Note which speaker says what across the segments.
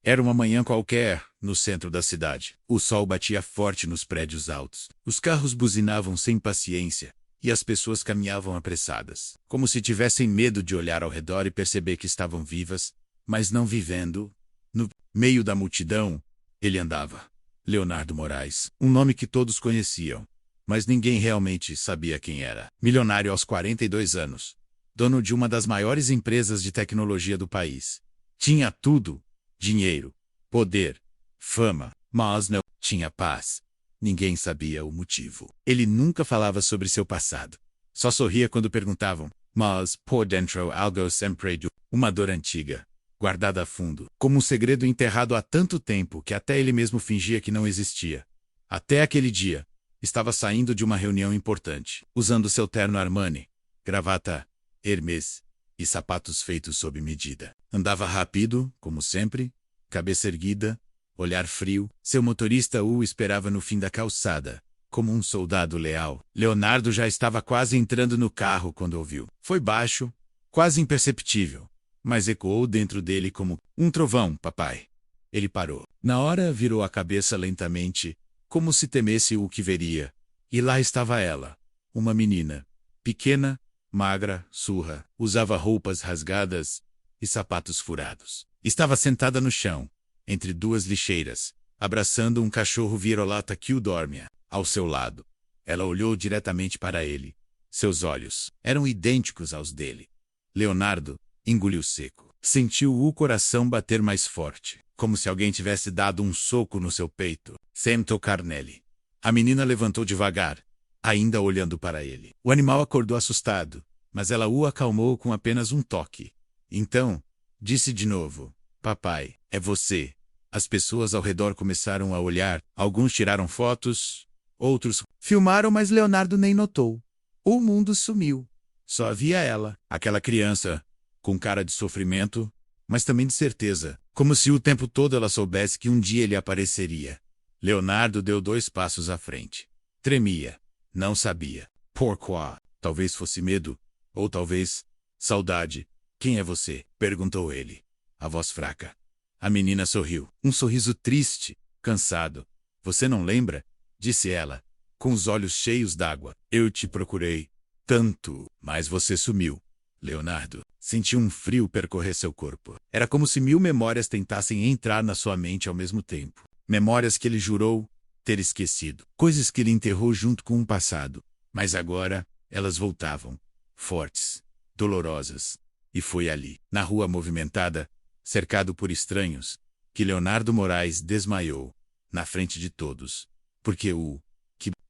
Speaker 1: Era uma manhã qualquer, no centro da cidade. O sol batia forte nos prédios altos. Os carros buzinavam sem paciência, e as pessoas caminhavam apressadas, como se tivessem medo de olhar ao redor e perceber que estavam vivas, mas não vivendo. No meio da multidão, ele andava. Leonardo Moraes, um nome que todos conheciam, mas ninguém realmente sabia quem era. Milionário aos 42 anos, dono de uma das maiores empresas de tecnologia do país. Tinha tudo: dinheiro, poder, fama, mas não tinha paz. Ninguém sabia o motivo. Ele nunca falava sobre seu passado. Só sorria quando perguntavam, mas por dentro algo sempre do uma dor antiga, guardada a fundo, como um segredo enterrado há tanto tempo que até ele mesmo fingia que não existia. Até aquele dia, estava saindo de uma reunião importante, usando seu terno Armani, gravata Hermès e sapatos feitos sob medida. Andava rápido, como sempre, cabeça erguida, olhar frio. Seu motorista o esperava no fim da calçada, como um soldado leal. Leonardo já estava quase entrando no carro quando ouviu. Foi baixo, quase imperceptível, mas ecoou dentro dele como um trovão, papai. Ele parou. Na hora, virou a cabeça lentamente, como se temesse o que veria. E lá estava ela, uma menina, pequena, magra, surra, usava roupas rasgadas e sapatos furados. Estava sentada no chão, entre duas lixeiras, abraçando um cachorro vira-lata que o dormia ao seu lado. Ela olhou diretamente para ele. Seus olhos eram idênticos aos dele. Leonardo engoliu seco. Sentiu o coração bater mais forte, como se alguém tivesse dado um soco no seu peito, sem tocar nele. A menina levantou devagar, ainda olhando para ele. O animal acordou assustado, mas ela o acalmou com apenas um toque. Então, disse de novo, papai, é você. As pessoas ao redor começaram a olhar. Alguns tiraram fotos, outros filmaram, mas Leonardo nem notou. O mundo sumiu. Só havia ela, aquela criança, com cara de sofrimento, mas também de certeza, como se o tempo todo ela soubesse que um dia ele apareceria. Leonardo deu 2 passos à frente. Tremia. Não sabia. Pourquoi? Talvez fosse medo, ou talvez saudade. Quem é você? Perguntou ele. A voz fraca. A menina sorriu. Um sorriso triste, cansado. Você não lembra? Disse ela, com os olhos cheios d'água. Eu te procurei tanto, mas você sumiu. Leonardo sentiu um frio percorrer seu corpo. Era como se 1000 memórias tentassem entrar na sua mente ao mesmo tempo. Memórias que ele jurou ter esquecido. Coisas que ele enterrou junto com o passado. Mas agora, elas voltavam. Fortes, dolorosas. E foi ali, na rua movimentada, cercado por estranhos, que Leonardo Moraes desmaiou, na frente de todos. Porque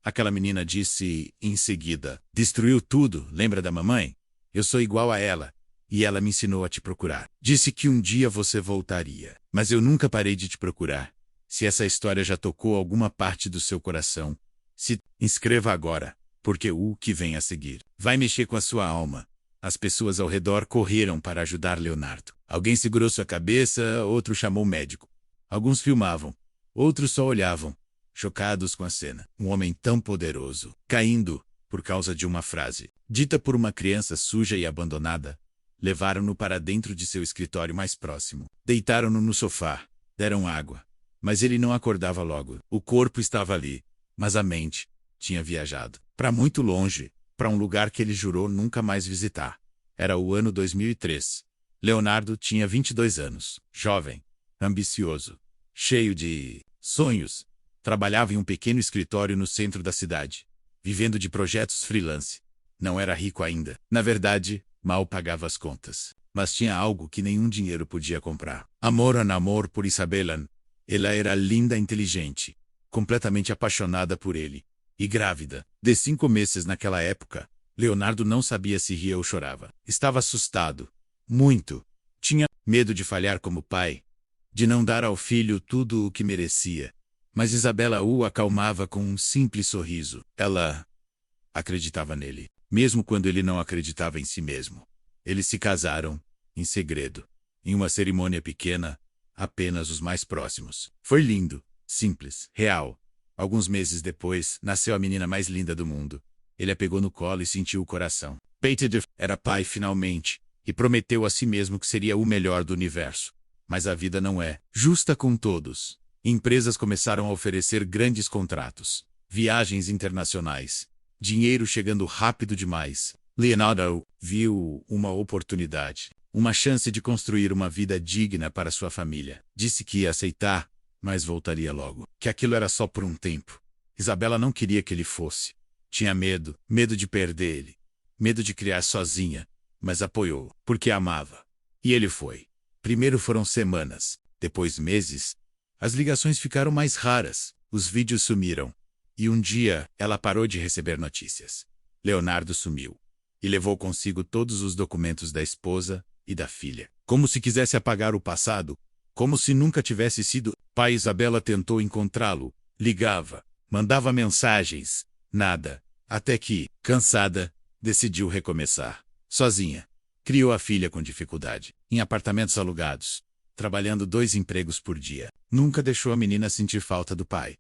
Speaker 1: aquela menina disse em seguida, destruiu tudo, lembra da mamãe? Eu sou igual a ela, e ela me ensinou a te procurar. Disse que um dia você voltaria, mas eu nunca parei de te procurar. Se essa história já tocou alguma parte do seu coração, se inscreva agora, porque o que vem a seguir vai mexer com a sua alma. As pessoas ao redor correram para ajudar Leonardo. Alguém segurou sua cabeça, outro chamou o médico. Alguns filmavam, outros só olhavam, chocados com a cena. Um homem tão poderoso, caindo, por causa de uma frase, dita por uma criança suja e abandonada. Levaram-no para dentro de seu escritório mais próximo. Deitaram-no no sofá, deram água. Mas ele não acordava logo. O corpo estava ali, mas a mente tinha viajado. Para muito longe, para um lugar que ele jurou nunca mais visitar. Era o ano 2003. Leonardo tinha 22 anos, jovem, ambicioso, cheio de sonhos. Trabalhava em um pequeno escritório no centro da cidade, vivendo de projetos freelance. Não era rico ainda. Na verdade, mal pagava as contas. Mas tinha algo que nenhum dinheiro podia comprar. Amor en amor por Isabela. Ela era linda e inteligente, completamente apaixonada por ele. E grávida. De 5 meses naquela época, Leonardo não sabia se ria ou chorava. Estava assustado. Muito. Tinha medo de falhar como pai, de não dar ao filho tudo o que merecia. Mas Isabela o acalmava com um simples sorriso. Ela acreditava nele, mesmo quando ele não acreditava em si mesmo. Eles se casaram, em segredo, em uma cerimônia pequena, apenas os mais próximos. Foi lindo, simples, real. Alguns meses depois, nasceu a menina mais linda do mundo. Ele a pegou no colo e sentiu o coração. Peter era pai finalmente, e prometeu a si mesmo que seria o melhor do universo. Mas a vida não é justa com todos. Empresas começaram a oferecer grandes contratos, viagens internacionais, dinheiro chegando rápido demais. Leonardo viu uma oportunidade, uma chance de construir uma vida digna para sua família. Disse que ia aceitar, mas voltaria logo. Que aquilo era só por um tempo. Isabela não queria que ele fosse. Tinha medo de perder ele, medo de criar sozinha, mas apoiou, porque amava. E ele foi. Primeiro foram semanas, depois meses. As ligações ficaram mais raras, os vídeos sumiram. E um dia, ela parou de receber notícias. Leonardo sumiu. E levou consigo todos os documentos da esposa e da filha. Como se quisesse apagar o passado, como se nunca tivesse sido. Pai Isabela tentou encontrá-lo, ligava, mandava mensagens, nada. Até que, cansada, decidiu recomeçar. Sozinha. Criou a filha com dificuldade, em apartamentos alugados, trabalhando 2 empregos por dia. Nunca deixou a menina sentir falta do pai.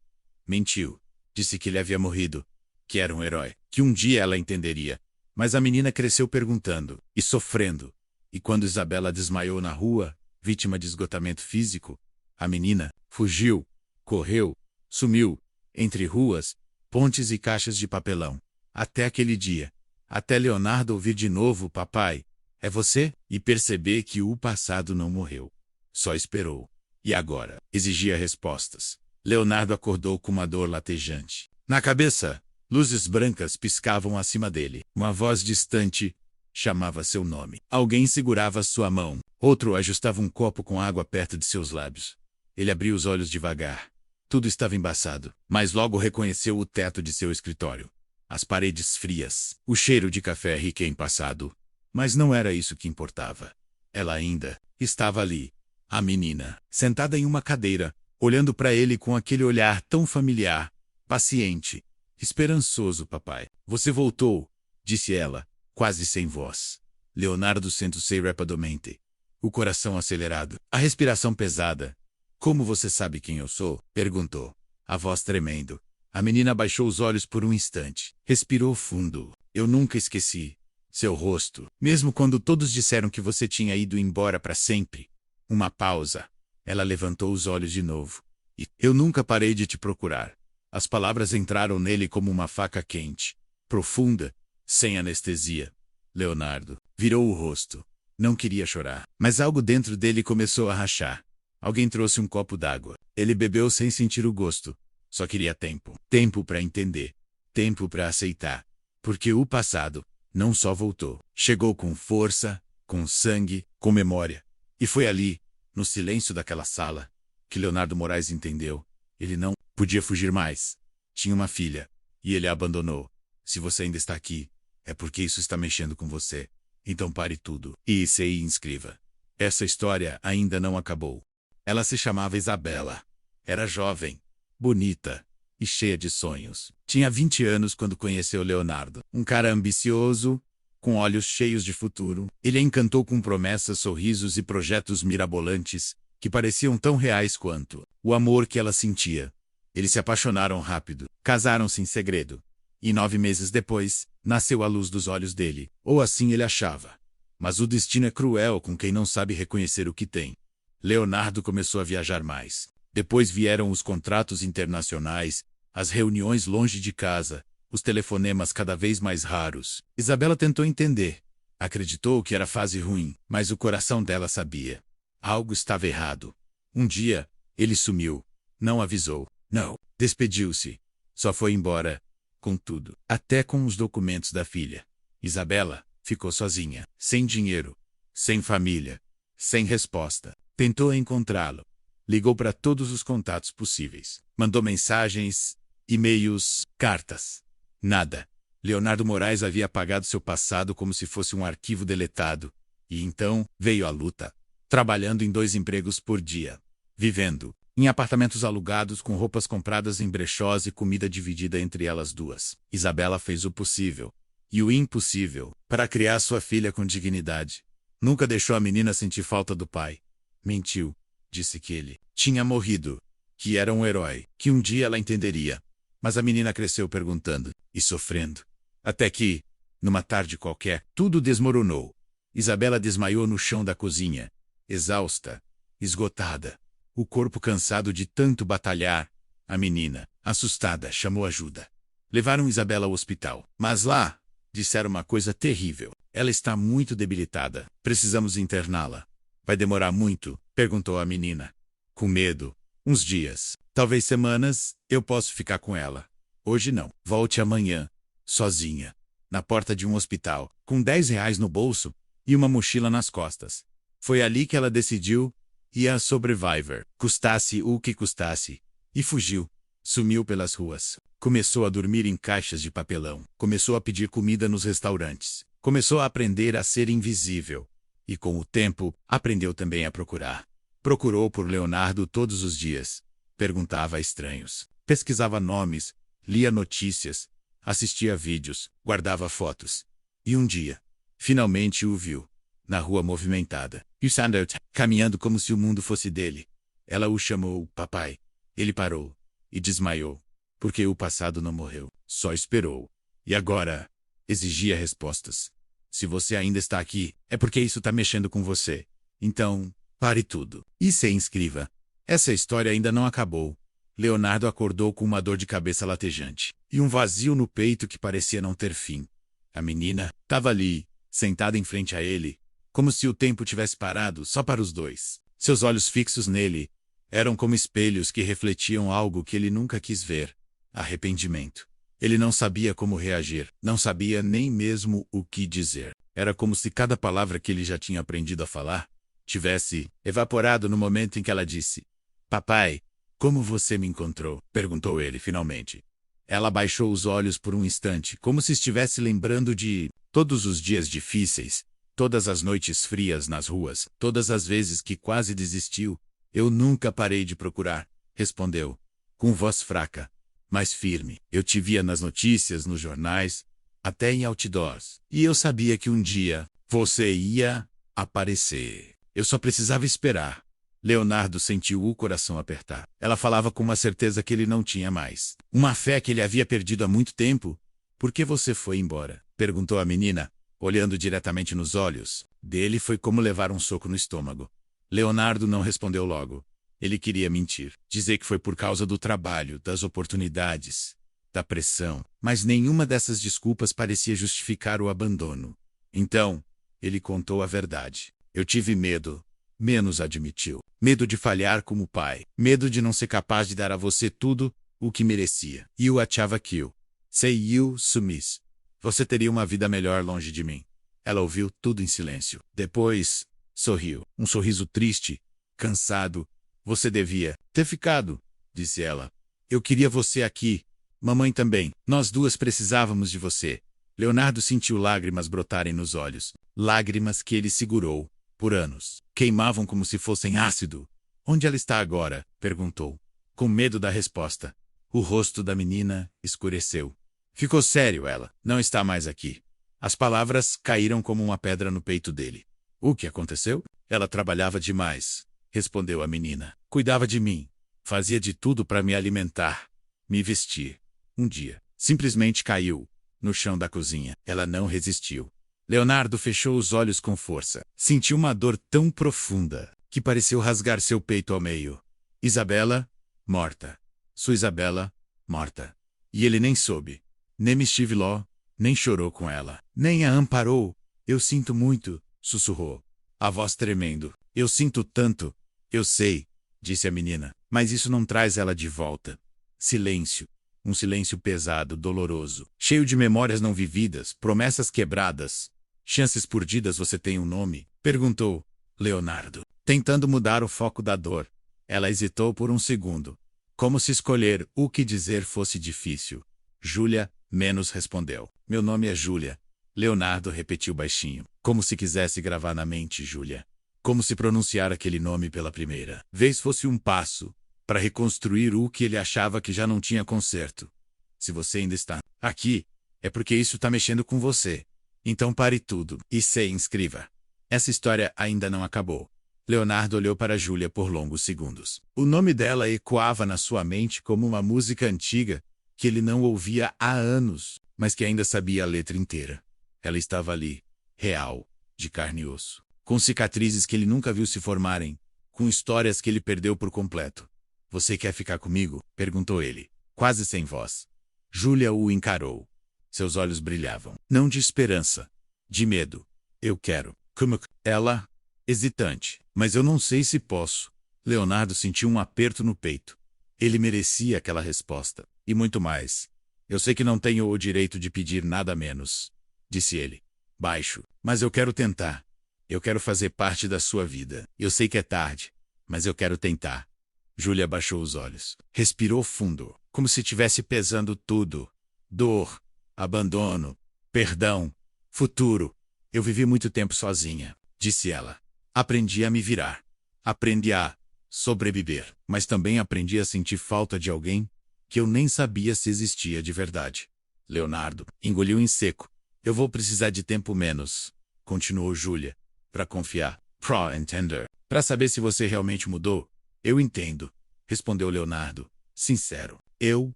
Speaker 1: Mentiu. Disse que ele havia morrido, que era um herói, que um dia ela entenderia. Mas a menina cresceu perguntando e sofrendo. E quando Isabela desmaiou na rua, vítima de esgotamento físico, a menina fugiu, correu, sumiu, entre ruas, pontes e caixas de papelão. Até aquele dia. Até Leonardo ouvir de novo: papai, é você? E perceber que o passado não morreu. Só esperou. E agora? Exigia respostas. Leonardo acordou com uma dor latejante. Na cabeça, luzes brancas piscavam acima dele. Uma voz distante chamava seu nome. Alguém segurava sua mão. Outro ajustava um copo com água perto de seus lábios. Ele abriu os olhos devagar. Tudo estava embaçado, mas logo reconheceu o teto de seu escritório. As paredes frias, o cheiro de café recém-passado. Mas não era isso que importava. Ela ainda estava ali. A menina, sentada em uma cadeira, olhando para ele com aquele olhar tão familiar, paciente, esperançoso. Papai, você voltou, disse ela, quase sem voz. Leonardo sentou-se rapidamente, o coração acelerado, a respiração pesada. Como você sabe quem eu sou? Perguntou, a voz tremendo. A menina baixou os olhos por um instante, respirou fundo. Eu nunca esqueci seu rosto, mesmo quando todos disseram que você tinha ido embora para sempre. Uma pausa. Ela levantou os olhos de novo. E eu nunca parei de te procurar. As palavras entraram nele como uma faca quente, profunda, sem anestesia. Leonardo virou o rosto. Não queria chorar, mas algo dentro dele começou a rachar. Alguém trouxe um copo d'água. Ele bebeu sem sentir o gosto. Só queria tempo. Tempo para entender. Tempo para aceitar. Porque o passado não só voltou. Chegou com força, com sangue, com memória. E foi ali, no silêncio daquela sala, que Leonardo Moraes entendeu. Ele não podia fugir mais. Tinha uma filha. E ele a abandonou. Se você ainda está aqui, é porque isso está mexendo com você. Então pare tudo e se inscreva. Essa história ainda não acabou. Ela se chamava Isabela. Era jovem, bonita e cheia de sonhos. Tinha 20 anos quando conheceu Leonardo. Um cara ambicioso, com olhos cheios de futuro. Ele a encantou com promessas, sorrisos e projetos mirabolantes, que pareciam tão reais quanto o amor que ela sentia. Eles se apaixonaram rápido, casaram-se em segredo. E 9 meses depois, nasceu a luz dos olhos dele. Ou assim ele achava. Mas o destino é cruel com quem não sabe reconhecer o que tem. Leonardo começou a viajar mais. Depois vieram os contratos internacionais, as reuniões longe de casa, os telefonemas cada vez mais raros. Isabela tentou entender. Acreditou que era fase ruim, mas o coração dela sabia. Algo estava errado. Um dia, ele sumiu. Não avisou. Não. Despediu-se. Só foi embora. Com tudo. Até com os documentos da filha. Isabela ficou sozinha. Sem dinheiro. Sem família. Sem resposta. Tentou encontrá-lo. Ligou para todos os contatos possíveis. Mandou mensagens, e-mails, cartas. Nada. Leonardo Moraes havia apagado seu passado como se fosse um arquivo deletado. E então veio a luta. Trabalhando em 2 empregos por dia. Vivendo em apartamentos alugados com roupas compradas em brechós e comida dividida entre elas duas. Isabela fez o possível e o impossível para criar sua filha com dignidade. Nunca deixou a menina sentir falta do pai. Mentiu. Disse que ele tinha morrido, que era um herói, que um dia ela entenderia. Mas a menina cresceu perguntando e sofrendo. Até que, numa tarde qualquer, tudo desmoronou. Isabela desmaiou no chão da cozinha, exausta, esgotada, o corpo cansado de tanto batalhar. A menina, assustada, chamou ajuda. Levaram Isabela ao hospital, mas lá disseram uma coisa terrível. Ela está muito debilitada. Precisamos interná-la. Vai demorar muito? Perguntou a menina. Com medo. Uns dias, talvez semanas, eu posso ficar com ela. Hoje não. Volte amanhã, sozinha, na porta de um hospital, com R$ 10 no bolso e uma mochila nas costas. Foi ali que ela decidiu ia sobreviver, custasse o que custasse, e fugiu. Sumiu pelas ruas. Começou a dormir em caixas de papelão. Começou a pedir comida nos restaurantes. Começou a aprender a ser invisível. E com o tempo, aprendeu também a procurar. Procurou por Leonardo todos os dias. Perguntava a estranhos. Pesquisava nomes, lia notícias, assistia vídeos, guardava fotos. E um dia, finalmente o viu, na rua movimentada. E Sandert, caminhando como se o mundo fosse dele. Ela o chamou papai. Ele parou e desmaiou, porque o passado não morreu, só esperou. E agora, exigia respostas. Se você ainda está aqui, é porque isso está mexendo com você. Então, pare tudo e se inscreva. Essa história ainda não acabou. Leonardo acordou com uma dor de cabeça latejante e um vazio no peito que parecia não ter fim. A menina estava ali, sentada em frente a ele, como se o tempo tivesse parado só para os dois. Seus olhos fixos nele eram como espelhos que refletiam algo que ele nunca quis ver: arrependimento. Ele não sabia como reagir, não sabia nem mesmo o que dizer. Era como se cada palavra que ele já tinha aprendido a falar tivesse evaporado no momento em que ela disse: "Papai, como você me encontrou?" perguntou ele finalmente. Ela baixou os olhos por um instante, como se estivesse lembrando de todos os dias difíceis, todas as noites frias nas ruas, todas as vezes que quase desistiu. "Eu nunca parei de procurar", respondeu, com voz fraca, mas firme. "Eu te via nas notícias, nos jornais, até em outdoors. E eu sabia que um dia você ia aparecer. Eu só precisava esperar." Leonardo sentiu o coração apertar. Ela falava com uma certeza que ele não tinha mais. Uma fé que ele havia perdido há muito tempo. "Por que você foi embora?" perguntou a menina, olhando diretamente nos olhos dele. Foi como levar um soco no estômago. Leonardo não respondeu logo. Ele queria mentir, dizer que foi por causa do trabalho, das oportunidades, da pressão, mas nenhuma dessas desculpas parecia justificar o abandono. Então, ele contou a verdade. "Eu tive medo", menos admitiu. "Medo de falhar como pai, medo de não ser capaz de dar a você tudo o que merecia. E eu achava que se eu sumisse, você teria uma vida melhor longe de mim." Ela ouviu tudo em silêncio. Depois, sorriu. Um sorriso triste, cansado. "Você devia ter ficado", disse ela. "Eu queria você aqui. Mamãe também. Nós duas precisávamos de você." Leonardo sentiu lágrimas brotarem nos olhos. Lágrimas que ele segurou por anos. Queimavam como se fossem ácido. "Onde ela está agora?" perguntou, com medo da resposta. O rosto da menina escureceu. Ficou sério ela. "Não está mais aqui." As palavras caíram como uma pedra no peito dele. "O que aconteceu?" "Ela trabalhava demais", respondeu a menina. "Cuidava de mim. Fazia de tudo para me alimentar, me vestir. Um dia, simplesmente caiu no chão da cozinha. Ela não resistiu." Leonardo fechou os olhos com força. Sentiu uma dor tão profunda que pareceu rasgar seu peito ao meio. Isabela, morta. Sua Isabela, morta. E ele nem soube. Nem estive lá, nem chorou com ela, nem a amparou. "Eu sinto muito", sussurrou, a voz tremendo. "Eu sinto tanto." "Eu sei", disse a menina, "mas isso não traz ela de volta." Silêncio. Um silêncio pesado, doloroso, cheio de memórias não vividas, promessas quebradas. "Chances perdidas você tem um nome?" perguntou Leonardo, tentando mudar o foco da dor. Ela hesitou por um segundo, como se escolher o que dizer fosse difícil. "Júlia", menos respondeu. "Meu nome é Júlia." Leonardo repetiu baixinho, como se quisesse gravar na mente Júlia. Como se pronunciar aquele nome pela primeira vez fosse um passo para reconstruir o que ele achava que já não tinha conserto. "Se você ainda está aqui, é porque isso está mexendo com você. Então pare tudo e se inscreva." Essa história ainda não acabou. Leonardo olhou para Júlia por longos segundos. O nome dela ecoava na sua mente como uma música antiga que ele não ouvia há anos, mas que ainda sabia a letra inteira. Ela estava ali, real, de carne e osso, com cicatrizes que ele nunca viu se formarem, com histórias que ele perdeu por completo. Você quer ficar comigo? Perguntou ele, quase sem voz. Júlia o encarou. Seus olhos brilhavam. Não de esperança, de medo. Eu quero. Como? Ela, hesitante. Mas eu não sei se posso. Leonardo sentiu um aperto no peito. Ele merecia aquela resposta. E muito mais. Eu sei que não tenho o direito de pedir nada menos, disse ele, baixo. Mas eu quero tentar. Eu quero fazer parte da sua vida. Eu sei que é tarde, mas eu quero tentar. Júlia baixou os olhos. Respirou fundo, como se tivesse pesando tudo. Dor, abandono, perdão, futuro. Eu vivi muito tempo sozinha, disse ela. Aprendi a me virar. Aprendi a sobreviver. Mas também aprendi a sentir falta de alguém que eu nem sabia se existia de verdade. Leonardo engoliu em seco. Eu vou precisar de tempo menos, continuou Júlia, para confiar. Pro entender. Para saber se você realmente mudou. Eu entendo, respondeu Leonardo, sincero. Eu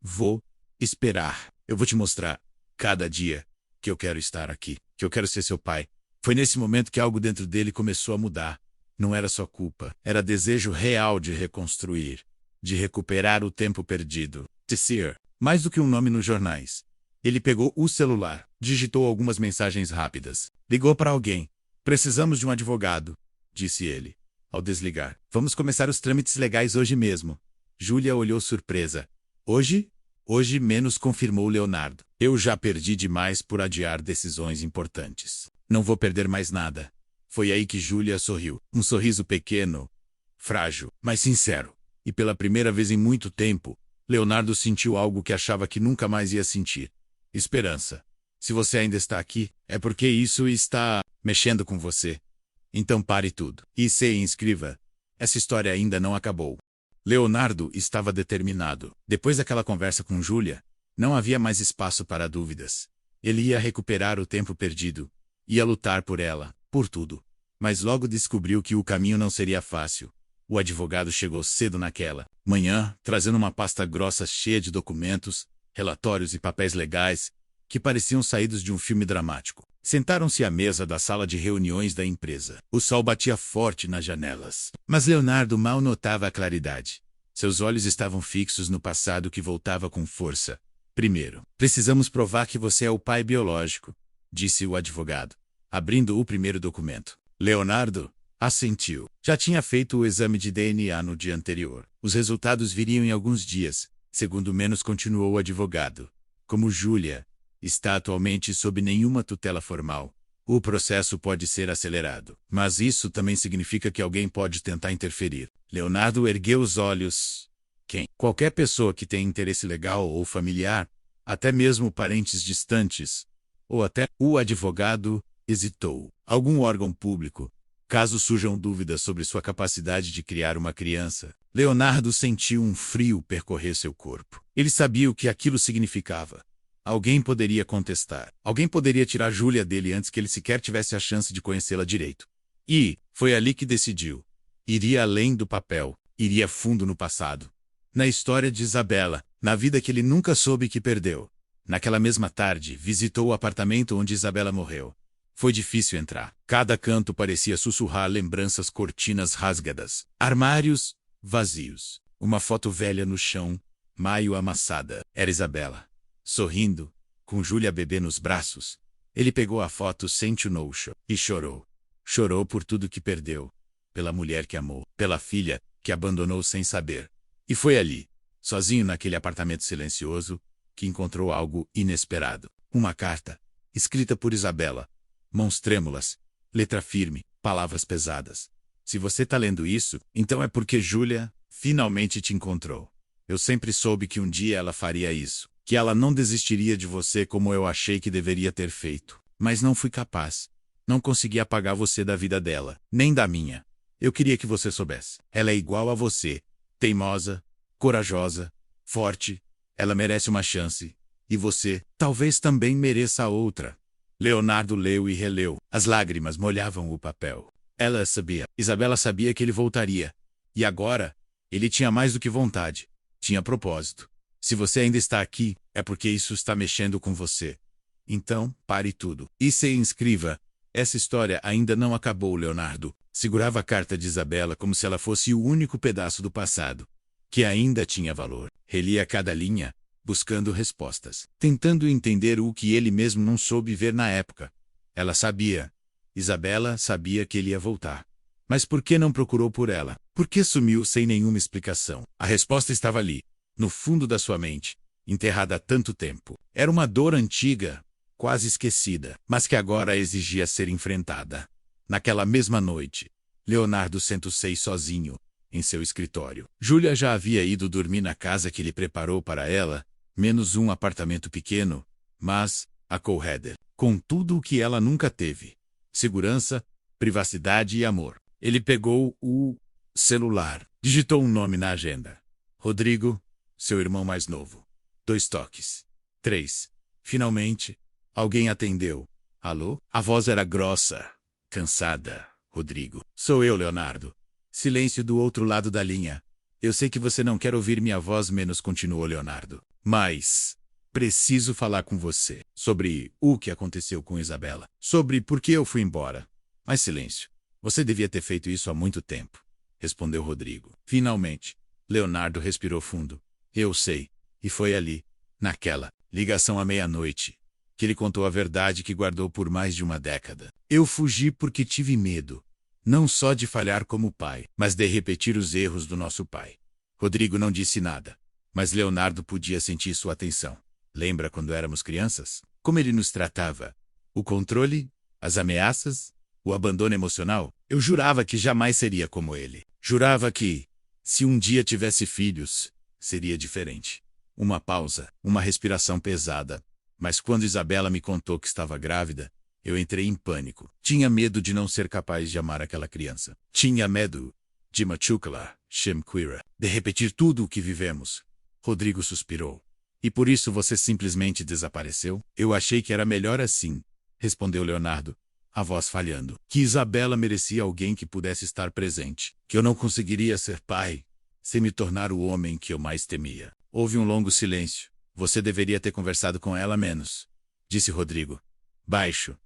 Speaker 1: vou esperar. Eu vou te mostrar, cada dia, que eu quero estar aqui, que eu quero ser seu pai. Foi nesse momento que algo dentro dele começou a mudar. Não era só culpa, era desejo real de reconstruir, de recuperar o tempo perdido. Tessir, mais do que um nome nos jornais. Ele pegou o celular, digitou algumas mensagens rápidas. Ligou para alguém. Precisamos de um advogado, disse ele, ao desligar. Vamos começar os trâmites legais hoje mesmo. Júlia olhou surpresa. Hoje? Hoje menos, confirmou Leonardo. Eu já perdi demais por adiar decisões importantes. Não vou perder mais nada. Foi aí que Júlia sorriu. Um sorriso pequeno, frágil, mas sincero. E pela primeira vez em muito tempo, Leonardo sentiu algo que achava que nunca mais ia sentir. Esperança. Se você ainda está aqui, é porque isso está mexendo com você. Então pare tudo e se inscreva. Essa história ainda não acabou. Leonardo estava determinado. Depois daquela conversa com Júlia, não havia mais espaço para dúvidas. Ele ia recuperar o tempo perdido. Ia lutar por ela, por tudo. Mas logo descobriu que o caminho não seria fácil. O advogado chegou cedo naquela manhã, trazendo uma pasta grossa cheia de documentos, relatórios e papéis legais, que pareciam saídos de um filme dramático. Sentaram-se à mesa da sala de reuniões da empresa. O sol batia forte nas janelas. Mas Leonardo mal notava a claridade. Seus olhos estavam fixos no passado que voltava com força. Primeiro, precisamos provar que você é o pai biológico, disse o advogado, abrindo o primeiro documento. Leonardo assentiu. Já tinha feito o exame de DNA no dia anterior. Os resultados viriam em alguns dias, segundo menos, continuou o advogado. Como Júlia está atualmente sob nenhuma tutela formal, o processo pode ser acelerado. Mas isso também significa que alguém pode tentar interferir. Leonardo ergueu os olhos. Quem? Qualquer pessoa que tenha interesse legal ou familiar, até mesmo parentes distantes, ou até o advogado hesitou. Algum órgão público, caso surjam dúvidas sobre sua capacidade de criar uma criança. Leonardo sentiu um frio percorrer seu corpo. Ele sabia o que aquilo significava. Alguém poderia contestar. Alguém poderia tirar Júlia dele antes que ele sequer tivesse a chance de conhecê-la direito. E foi ali que decidiu. Iria além do papel. Iria fundo no passado. Na história de Isabela. Na vida que ele nunca soube que perdeu. Naquela mesma tarde, visitou o apartamento onde Isabela morreu. Foi difícil entrar. Cada canto parecia sussurrar lembranças, cortinas rasgadas, armários vazios. Uma foto velha no chão, maio amassada. Era Isabela, sorrindo, com Júlia bebê nos braços. Ele pegou a foto sem nojo e chorou. Chorou por tudo que perdeu. Pela mulher que amou. Pela filha, que abandonou sem saber. E foi ali, sozinho naquele apartamento silencioso, que encontrou algo inesperado. Uma carta, escrita por Isabela. Mãos trêmulas, letra firme, palavras pesadas. Se você tá lendo isso, então é porque Júlia finalmente te encontrou. Eu sempre soube que um dia ela faria isso. Que ela não desistiria de você como eu achei que deveria ter feito. Mas não fui capaz. Não consegui apagar você da vida dela, nem da minha. Eu queria que você soubesse. Ela é igual a você. Teimosa, corajosa, forte. Ela merece uma chance. E você, talvez também mereça outra. Leonardo leu e releu. As lágrimas molhavam o papel. Ela sabia. Isabela sabia que ele voltaria. E agora, ele tinha mais do que vontade. Tinha propósito. Se você ainda está aqui, é porque isso está mexendo com você. Então, pare tudo. E se inscreva. Essa história ainda não acabou, Leonardo. Segurava a carta de Isabela como se ela fosse o único pedaço do passado que ainda tinha valor. Relia cada linha, buscando respostas, tentando entender o que ele mesmo não soube ver na época. Ela sabia. Isabela sabia que ele ia voltar. Mas por que não procurou por ela? Por que sumiu sem nenhuma explicação? A resposta estava ali, no fundo da sua mente, enterrada há tanto tempo. Era uma dor antiga, quase esquecida, mas que agora exigia ser enfrentada. Naquela mesma noite, Leonardo sentou-se sozinho em seu escritório. Júlia já havia ido dormir na casa que ele preparou para ela, menos um apartamento pequeno, mas a Colheader, com tudo o que ela nunca teve: segurança, privacidade e amor. Ele pegou o celular, digitou um nome na agenda. Rodrigo, seu irmão mais novo. 2 toques. 3. Finalmente, alguém atendeu. Alô? A voz era grossa, cansada. Rodrigo. Sou eu, Leonardo. Silêncio do outro lado da linha. Eu sei que você não quer ouvir minha voz menos, continuou Leonardo. Mas preciso falar com você sobre o que aconteceu com Isabela. Sobre por que eu fui embora. Mas silêncio. Você devia ter feito isso há muito tempo, respondeu Rodrigo. Finalmente, Leonardo respirou fundo. Eu sei. E foi ali, naquela ligação à meia-noite, que ele contou a verdade que guardou por mais de uma década. Eu fugi porque tive medo, não só de falhar como pai, mas de repetir os erros do nosso pai. Rodrigo não disse nada, mas Leonardo podia sentir sua atenção. Lembra quando éramos crianças? Como ele nos tratava? O controle? As ameaças? O abandono emocional? Eu jurava que jamais seria como ele. Jurava que, se um dia tivesse filhos, seria diferente. Uma pausa, uma respiração pesada. Mas quando Isabela me contou que estava grávida, eu entrei em pânico. Tinha medo de não ser capaz de amar aquela criança. Tinha medo de machucá-la, Shemquira, de repetir tudo o que vivemos. Rodrigo suspirou. E por isso você simplesmente desapareceu? Eu achei que era melhor assim, respondeu Leonardo, a voz falhando. Que Isabela merecia alguém que pudesse estar presente. Que eu não conseguiria ser pai sem me tornar o homem que eu mais temia. Houve um longo silêncio. Você deveria ter conversado com ela menos, disse Rodrigo. Baixo.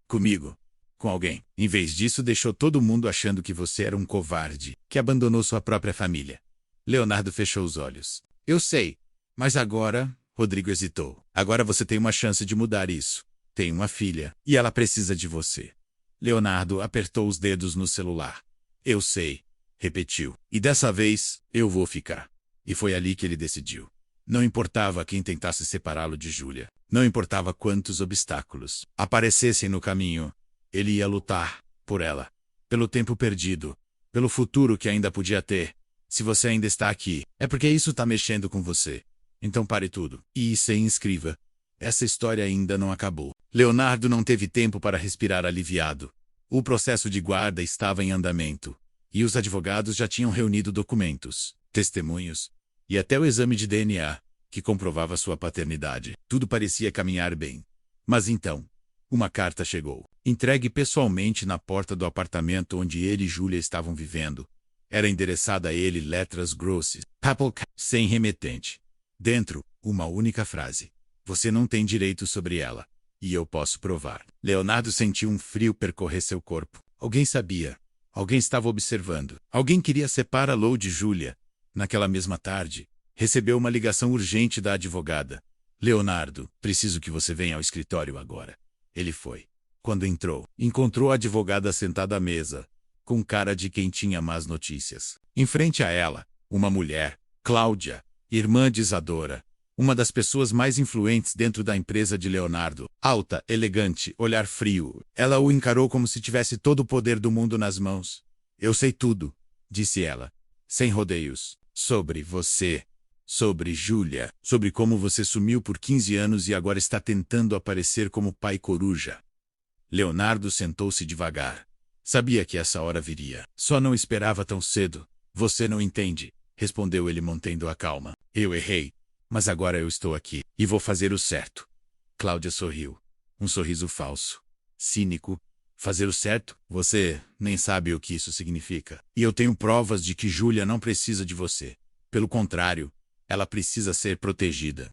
Speaker 1: Comigo. Com alguém. Em vez disso, deixou todo mundo achando que você era um covarde, que abandonou sua própria família. Leonardo fechou os olhos. Eu sei. Mas agora... Rodrigo hesitou. Agora você tem uma chance de mudar isso. Tem uma filha, e ela precisa de você. Leonardo apertou os dedos no celular. Eu sei, repetiu. E dessa vez, eu vou ficar. E foi ali que ele decidiu. Não importava quem tentasse separá-lo de Júlia. Não importava quantos obstáculos aparecessem no caminho. Ele ia lutar por ela. Pelo tempo perdido. Pelo futuro que ainda podia ter. Se você ainda está aqui, é porque isso está mexendo com você. Então pare tudo e se inscreva. Essa história ainda não acabou. Leonardo não teve tempo para respirar aliviado. O processo de guarda estava em andamento. E os advogados já tinham reunido documentos, testemunhos e até o exame de DNA, que comprovava sua paternidade. Tudo parecia caminhar bem. Mas então, uma carta chegou, entregue pessoalmente na porta do apartamento onde ele e Júlia estavam vivendo. Era endereçada a ele letras grossas, sem remetente. Dentro, uma única frase. Você não tem direito sobre ela. E eu posso provar. Leonardo sentiu um frio percorrer seu corpo. Alguém sabia. Alguém estava observando. Alguém queria separá-lo de Júlia. Naquela mesma tarde, recebeu uma ligação urgente da advogada. Leonardo, preciso que você venha ao escritório agora. Ele foi. Quando entrou, encontrou a advogada sentada à mesa, com cara de quem tinha más notícias. Em frente a ela, uma mulher, Cláudia, irmã de Isadora, uma das pessoas mais influentes dentro da empresa de Leonardo. Alta, elegante, olhar frio. Ela o encarou como se tivesse todo o poder do mundo nas mãos. Eu sei tudo, disse ela, sem rodeios, sobre você, sobre Júlia, sobre como você sumiu por 15 anos e agora está tentando aparecer como pai coruja. Leonardo sentou-se devagar. Sabia que essa hora viria. Só não esperava tão cedo. Você não entende, respondeu ele mantendo a calma. Eu errei. Mas agora eu estou aqui, e vou fazer o certo. Cláudia sorriu. Um sorriso falso. Cínico. Fazer o certo? Você nem sabe o que isso significa. E eu tenho provas de que Júlia não precisa de você. Pelo contrário, ela precisa ser protegida.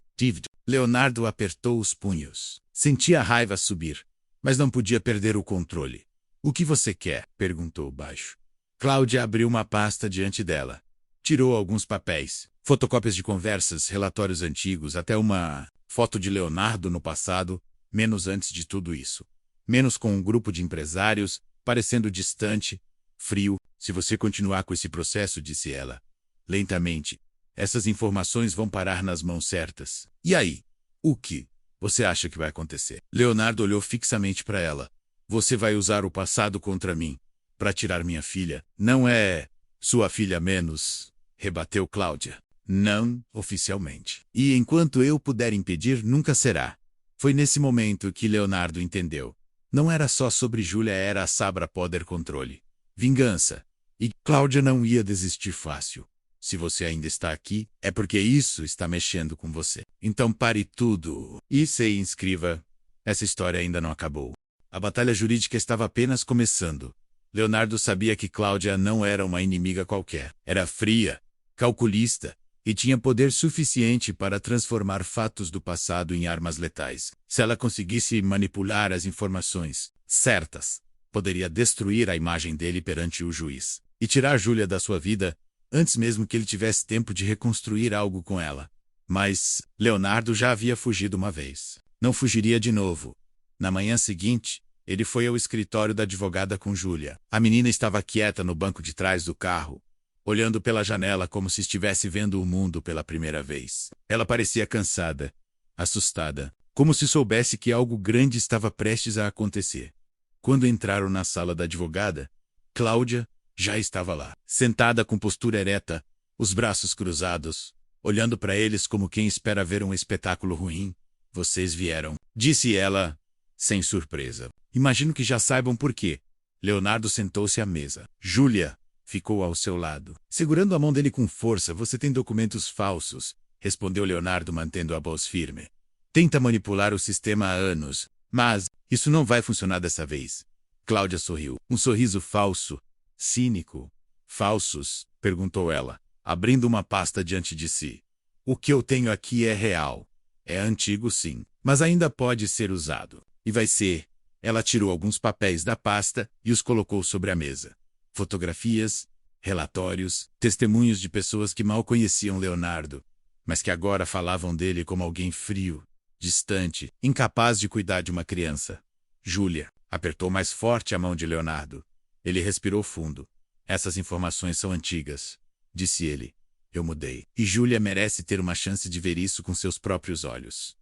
Speaker 1: Leonardo apertou os punhos. Sentia a raiva subir, mas não podia perder o controle. O que você quer? Perguntou baixo. Cláudia abriu uma pasta diante dela. Tirou alguns papéis, fotocópias de conversas, relatórios antigos, até uma foto de Leonardo no passado, menos antes de tudo isso. Menos com um grupo de empresários, parecendo distante, frio. Se você continuar com esse processo, disse ela, lentamente, essas informações vão parar nas mãos certas. E aí? O que você acha que vai acontecer? Leonardo olhou fixamente para ela. Você vai usar o passado contra mim, para tirar minha filha. Não é sua filha menos, rebateu Cláudia. Não, oficialmente. E enquanto eu puder impedir, nunca será. Foi nesse momento que Leonardo entendeu. Não era só sobre Júlia, era a Sabra Poder Controle. Vingança. E Cláudia não ia desistir fácil. Se você ainda está aqui, é porque isso está mexendo com você. Então pare tudo e se inscreva. Essa história ainda não acabou. A batalha jurídica estava apenas começando. Leonardo sabia que Cláudia não era uma inimiga qualquer. Era fria, calculista, e tinha poder suficiente para transformar fatos do passado em armas letais. Se ela conseguisse manipular as informações certas, poderia destruir a imagem dele perante o juiz e tirar Júlia da sua vida antes mesmo que ele tivesse tempo de reconstruir algo com ela. Mas Leonardo já havia fugido uma vez. Não fugiria de novo. Na manhã seguinte, ele foi ao escritório da advogada com Júlia. A menina estava quieta no banco de trás do carro, olhando pela janela como se estivesse vendo o mundo pela primeira vez. Ela parecia cansada, assustada, como se soubesse que algo grande estava prestes a acontecer. Quando entraram na sala da advogada, Cláudia já estava lá, sentada com postura ereta, os braços cruzados, olhando para eles como quem espera ver um espetáculo ruim. Vocês vieram, disse ela, sem surpresa. Imagino que já saibam por quê. Leonardo sentou-se à mesa. Júlia ficou ao seu lado, segurando a mão dele com força. Você tem documentos falsos, respondeu Leonardo, mantendo a voz firme. Tenta manipular o sistema há anos, mas isso não vai funcionar dessa vez. Cláudia sorriu. Um sorriso falso, cínico. Falsos? Perguntou ela, abrindo uma pasta diante de si. O que eu tenho aqui é real. É antigo, sim, mas ainda pode ser usado. E vai ser. Ela tirou alguns papéis da pasta e os colocou sobre a mesa. Fotografias, relatórios, testemunhos de pessoas que mal conheciam Leonardo, mas que agora falavam dele como alguém frio, distante, incapaz de cuidar de uma criança. Júlia apertou mais forte a mão de Leonardo. Ele respirou fundo. Essas informações são antigas, disse ele. Eu mudei. E Júlia merece ter uma chance de ver isso com seus próprios olhos.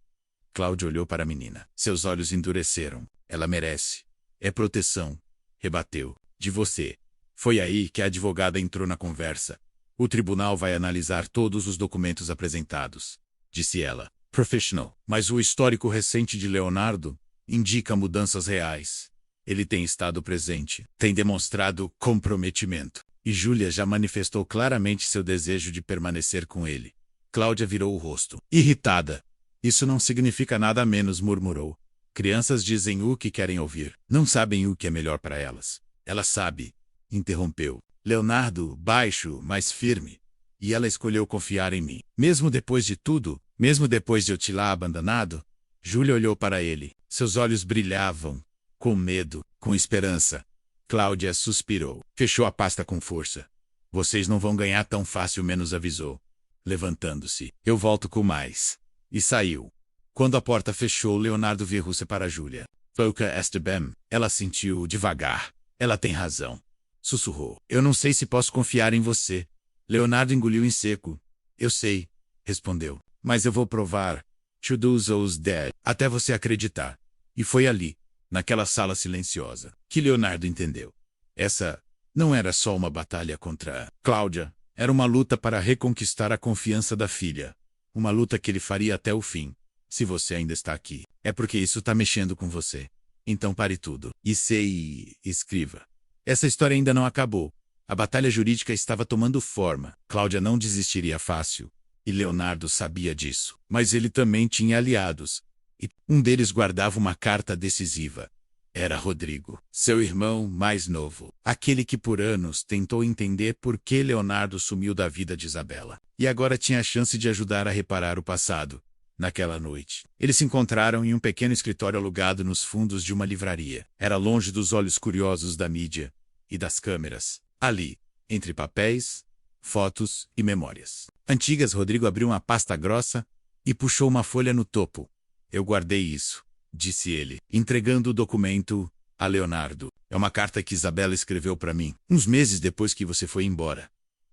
Speaker 1: Cláudia olhou para a menina. Seus olhos endureceram. Ela merece. É proteção, rebateu. De você. Foi aí que a advogada entrou na conversa. O tribunal vai analisar todos os documentos apresentados, disse ela. Professional. Mas o histórico recente de Leonardo indica mudanças reais. Ele tem estado presente, tem demonstrado comprometimento. E Júlia já manifestou claramente seu desejo de permanecer com ele. Cláudia virou o rosto, irritada. Isso não significa nada menos, murmurou. Crianças dizem o que querem ouvir. Não sabem o que é melhor para elas. Ela sabe, interrompeu. Leonardo, baixo, mas firme. E ela escolheu confiar em mim. Mesmo depois de tudo, mesmo depois de eu te lá abandonado? Júlia olhou para ele. Seus olhos brilhavam, com medo, com esperança. Cláudia suspirou. Fechou a pasta com força. Vocês não vão ganhar tão fácil, menos avisou. Levantando-se. Eu volto com mais. E saiu. Quando a porta fechou, Leonardo virou-se para Júlia. Pouca este bem. Ela sentiu devagar. Ela tem razão. Sussurrou. Eu não sei se posso confiar em você. Leonardo engoliu em seco. Eu sei, respondeu. Mas eu vou provar. To do those dead. Até você acreditar. E foi ali, naquela sala silenciosa, que Leonardo entendeu. Essa não era só uma batalha contra Cláudia. Era uma luta para reconquistar a confiança da filha. Uma luta que ele faria até o fim. Se você ainda está aqui, é porque isso está mexendo com você. Então pare tudo. E escreva. Essa história ainda não acabou. A batalha jurídica estava tomando forma. Cláudia não desistiria fácil. E Leonardo sabia disso. Mas ele também tinha aliados. E um deles guardava uma carta decisiva. Era Rodrigo, seu irmão mais novo. Aquele que por anos tentou entender por que Leonardo sumiu da vida de Isabela. E agora tinha a chance de ajudar a reparar o passado. naquela noite. Eles se encontraram em um pequeno escritório alugado nos fundos de uma livraria. Era longe dos olhos curiosos da mídia e das câmeras. Ali, entre papéis, fotos e memórias antigas, Rodrigo abriu uma pasta grossa e puxou uma folha no topo. Eu guardei isso, disse ele, entregando o documento a Leonardo. É uma carta que Isabela escreveu para mim, uns meses depois que você foi embora.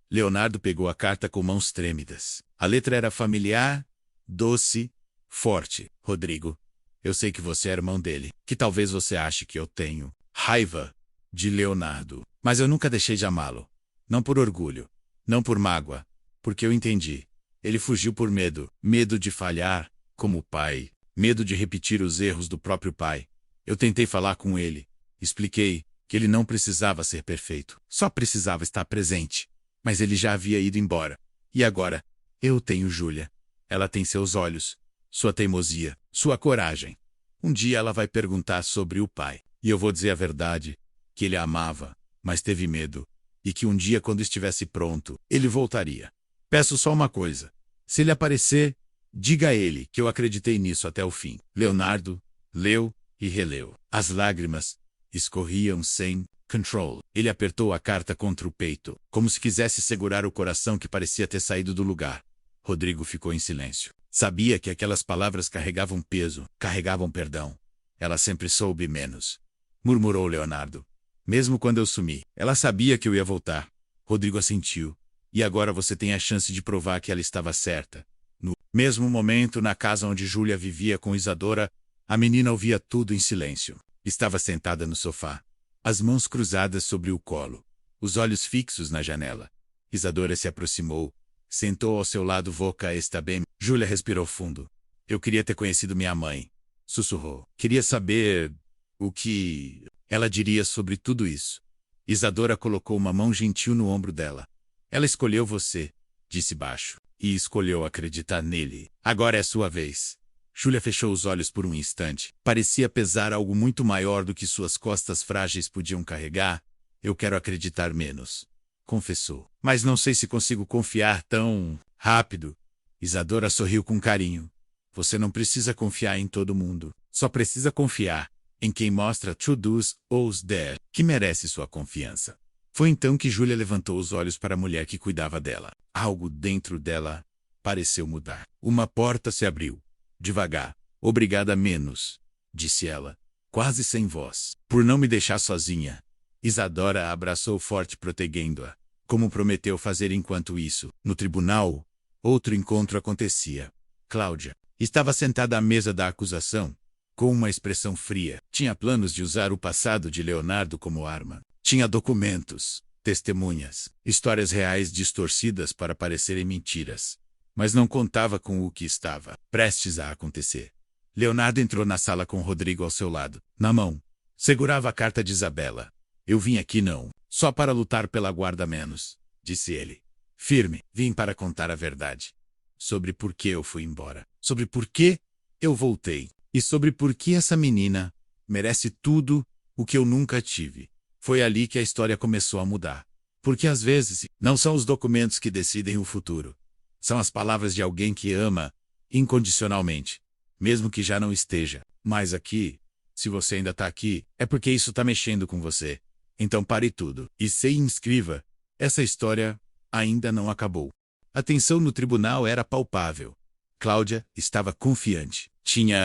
Speaker 1: Leonardo pegou a carta com mãos trêmidas. A letra era familiar, doce, forte. Rodrigo, eu sei que você é irmão dele, que talvez você ache que eu tenho raiva de Leonardo, mas eu nunca deixei de amá-lo. Não por orgulho, não por mágoa, porque eu entendi. Ele fugiu por medo, medo de falhar, como pai, medo de repetir os erros do próprio pai. Eu tentei falar com ele, expliquei que ele não precisava ser perfeito, só precisava estar presente. Mas ele já havia ido embora. E agora, eu tenho Júlia. Ela tem seus olhos, sua teimosia, sua coragem. Um dia ela vai perguntar sobre o pai, e eu vou dizer a verdade, que ele a amava, mas teve medo, e que um dia, quando estivesse pronto, ele voltaria. Peço só uma coisa. Se ele aparecer, diga a ele que eu acreditei nisso até o fim. Leonardo leu e releu. As lágrimas escorriam sem control. Ele apertou a carta contra o peito, como se quisesse segurar o coração que parecia ter saído do lugar. Rodrigo ficou em silêncio. Sabia que aquelas palavras carregavam peso, carregavam perdão. Ela sempre soube menos, murmurou Leonardo. Mesmo quando eu sumi, ela sabia que eu ia voltar. Rodrigo assentiu. E agora você tem a chance de provar que ela estava certa. No mesmo momento, na casa onde Júlia vivia com Isadora, a menina ouvia tudo em silêncio. Estava sentada no sofá, as mãos cruzadas sobre o colo, os olhos fixos na janela. Isadora se aproximou, sentou ao seu lado. Voca está bem? Júlia respirou fundo. Eu queria ter conhecido minha mãe, sussurrou. Queria saber o que ela diria sobre tudo isso. Isadora colocou uma mão gentil no ombro dela. Ela escolheu você, disse baixo, e escolheu acreditar nele. Agora é sua vez. Júlia fechou os olhos por um instante. Parecia pesar algo muito maior do que suas costas frágeis podiam carregar. Eu quero acreditar menos, confessou. Mas não sei se consigo confiar tão rápido. Isadora sorriu com carinho. Você não precisa confiar em todo mundo. Só precisa confiar em quem mostra to do's ou dare, que merece sua confiança. Foi então que Júlia levantou os olhos para a mulher que cuidava dela. Algo dentro dela pareceu mudar. Uma porta se abriu. Devagar. Obrigada menos, disse ela, quase sem voz, por não me deixar sozinha. Isadora a abraçou forte, protegendo-a, como prometeu fazer. Enquanto isso, no tribunal, outro encontro acontecia. Cláudia estava sentada à mesa da acusação, com uma expressão fria. Tinha planos de usar o passado de Leonardo como arma. Tinha documentos, testemunhas, histórias reais distorcidas para parecerem mentiras. Mas não contava com o que estava prestes a acontecer. Leonardo entrou na sala com Rodrigo ao seu lado. Na mão, segurava a carta de Isabela. Eu vim aqui não só para lutar pela guarda menos, disse ele. Firme, vim para contar a verdade. Sobre por que eu fui embora. Sobre por que eu voltei. E sobre por que essa menina merece tudo o que eu nunca tive. Foi ali que a história começou a mudar. Porque às vezes, não são os documentos que decidem o futuro. São as palavras de alguém que ama incondicionalmente, mesmo que já não esteja mais aqui. Se você ainda está aqui, é porque isso está mexendo com você. Então pare tudo e se inscreva. Essa história ainda não acabou. A tensão no tribunal era palpável. Cláudia estava confiante. Tinha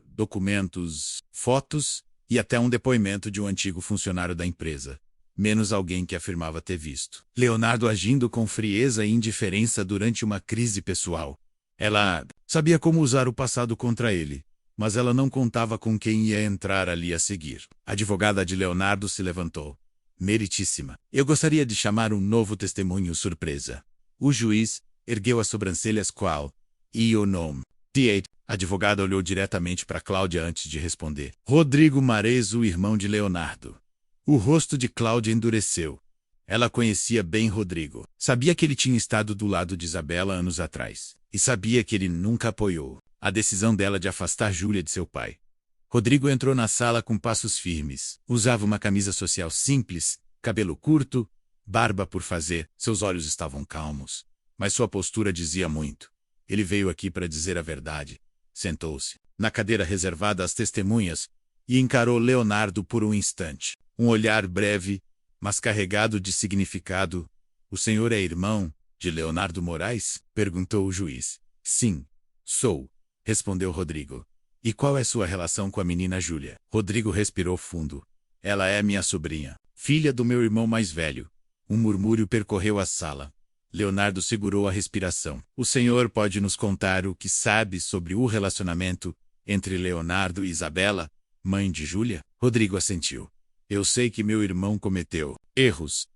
Speaker 1: documentos, fotos e até um depoimento de um antigo funcionário da empresa. Menos alguém que afirmava ter visto Leonardo agindo com frieza e indiferença durante uma crise pessoal. Ela sabia como usar o passado contra ele, mas ela não contava com quem ia entrar ali a seguir. A advogada de Leonardo se levantou. Meritíssima, eu gostaria de chamar um novo testemunho surpresa. O juiz ergueu as sobrancelhas. Qual? E o nome? A advogada olhou diretamente para Cláudia antes de responder. Rodrigo Mares, o irmão de Leonardo. O rosto de Cláudia endureceu. Ela conhecia bem Rodrigo. Sabia que ele tinha estado do lado de Isabela anos atrás. E sabia que ele nunca apoiou a decisão dela de afastar Júlia de seu pai. Rodrigo entrou na sala com passos firmes. Usava uma camisa social simples, cabelo curto, barba por fazer. Seus olhos estavam calmos, mas sua postura dizia muito. Ele veio aqui para dizer a verdade. Sentou-se na cadeira reservada às testemunhas e encarou Leonardo por um instante. Um olhar breve, mas carregado de significado. O senhor é irmão de Leonardo Moraes? Perguntou o juiz. Sim, sou, respondeu Rodrigo. E qual é sua relação com a menina Júlia? Rodrigo respirou fundo. Ela é minha sobrinha, filha do meu irmão mais velho. Um murmúrio percorreu a sala. Leonardo segurou a respiração. O senhor pode nos contar o que sabe sobre o relacionamento entre Leonardo e Isabela, mãe de Júlia? Rodrigo assentiu. Eu sei que meu irmão cometeu erros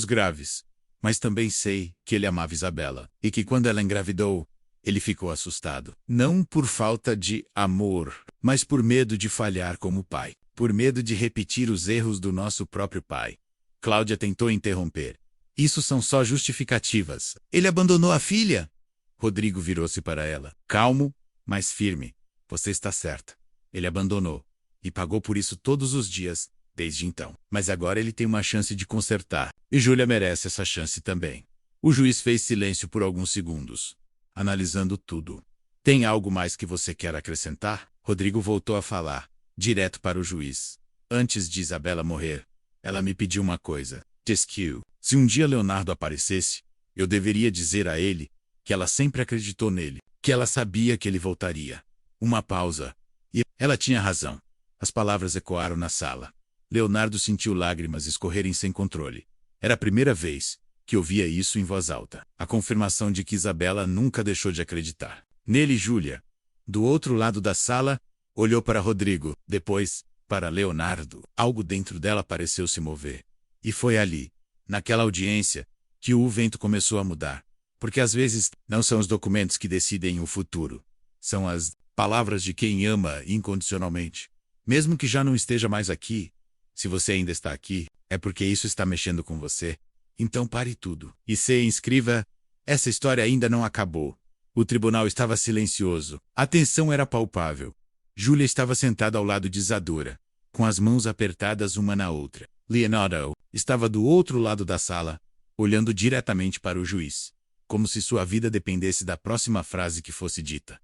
Speaker 1: graves, mas também sei que ele amava Isabela e que quando ela engravidou, ele ficou assustado. Não por falta de amor, mas por medo de falhar como pai, por medo de repetir os erros do nosso próprio pai. Cláudia tentou interromper. Isso são só justificativas. Ele abandonou a filha. Rodrigo virou-se para ela. Calmo, mas firme. Você está certa. Ele abandonou. E pagou por isso todos os dias, desde então. Mas agora ele tem uma chance de consertar. E Júlia merece essa chance também. O juiz fez silêncio por alguns segundos, analisando tudo. Tem algo mais que você quer acrescentar? Rodrigo voltou a falar, direto para o juiz. Antes de Isabela morrer, ela me pediu uma coisa. Tesquil. Se um dia Leonardo aparecesse, eu deveria dizer a ele que ela sempre acreditou nele, que ela sabia que ele voltaria. Uma pausa. E ela tinha razão. As palavras ecoaram na sala. Leonardo sentiu lágrimas escorrerem sem controle. Era a primeira vez que ouvia isso em voz alta. A confirmação de que Isabela nunca deixou de acreditar. Nele, Júlia, do outro lado da sala, olhou para Rodrigo, depois para Leonardo. Algo dentro dela pareceu se mover. E foi ali, naquela audiência, que o vento começou a mudar. Porque às vezes não são os documentos que decidem o futuro. São as palavras de quem ama incondicionalmente. Mesmo que já não esteja mais aqui, se você ainda está aqui, é porque isso está mexendo com você. Então pare tudo. E se inscreva. Essa história ainda não acabou. O tribunal estava silencioso. A tensão era palpável. Júlia estava sentada ao lado de Isadora, com as mãos apertadas uma na outra. Leonardo estava do outro lado da sala, olhando diretamente para o juiz, como se sua vida dependesse da próxima frase que fosse dita.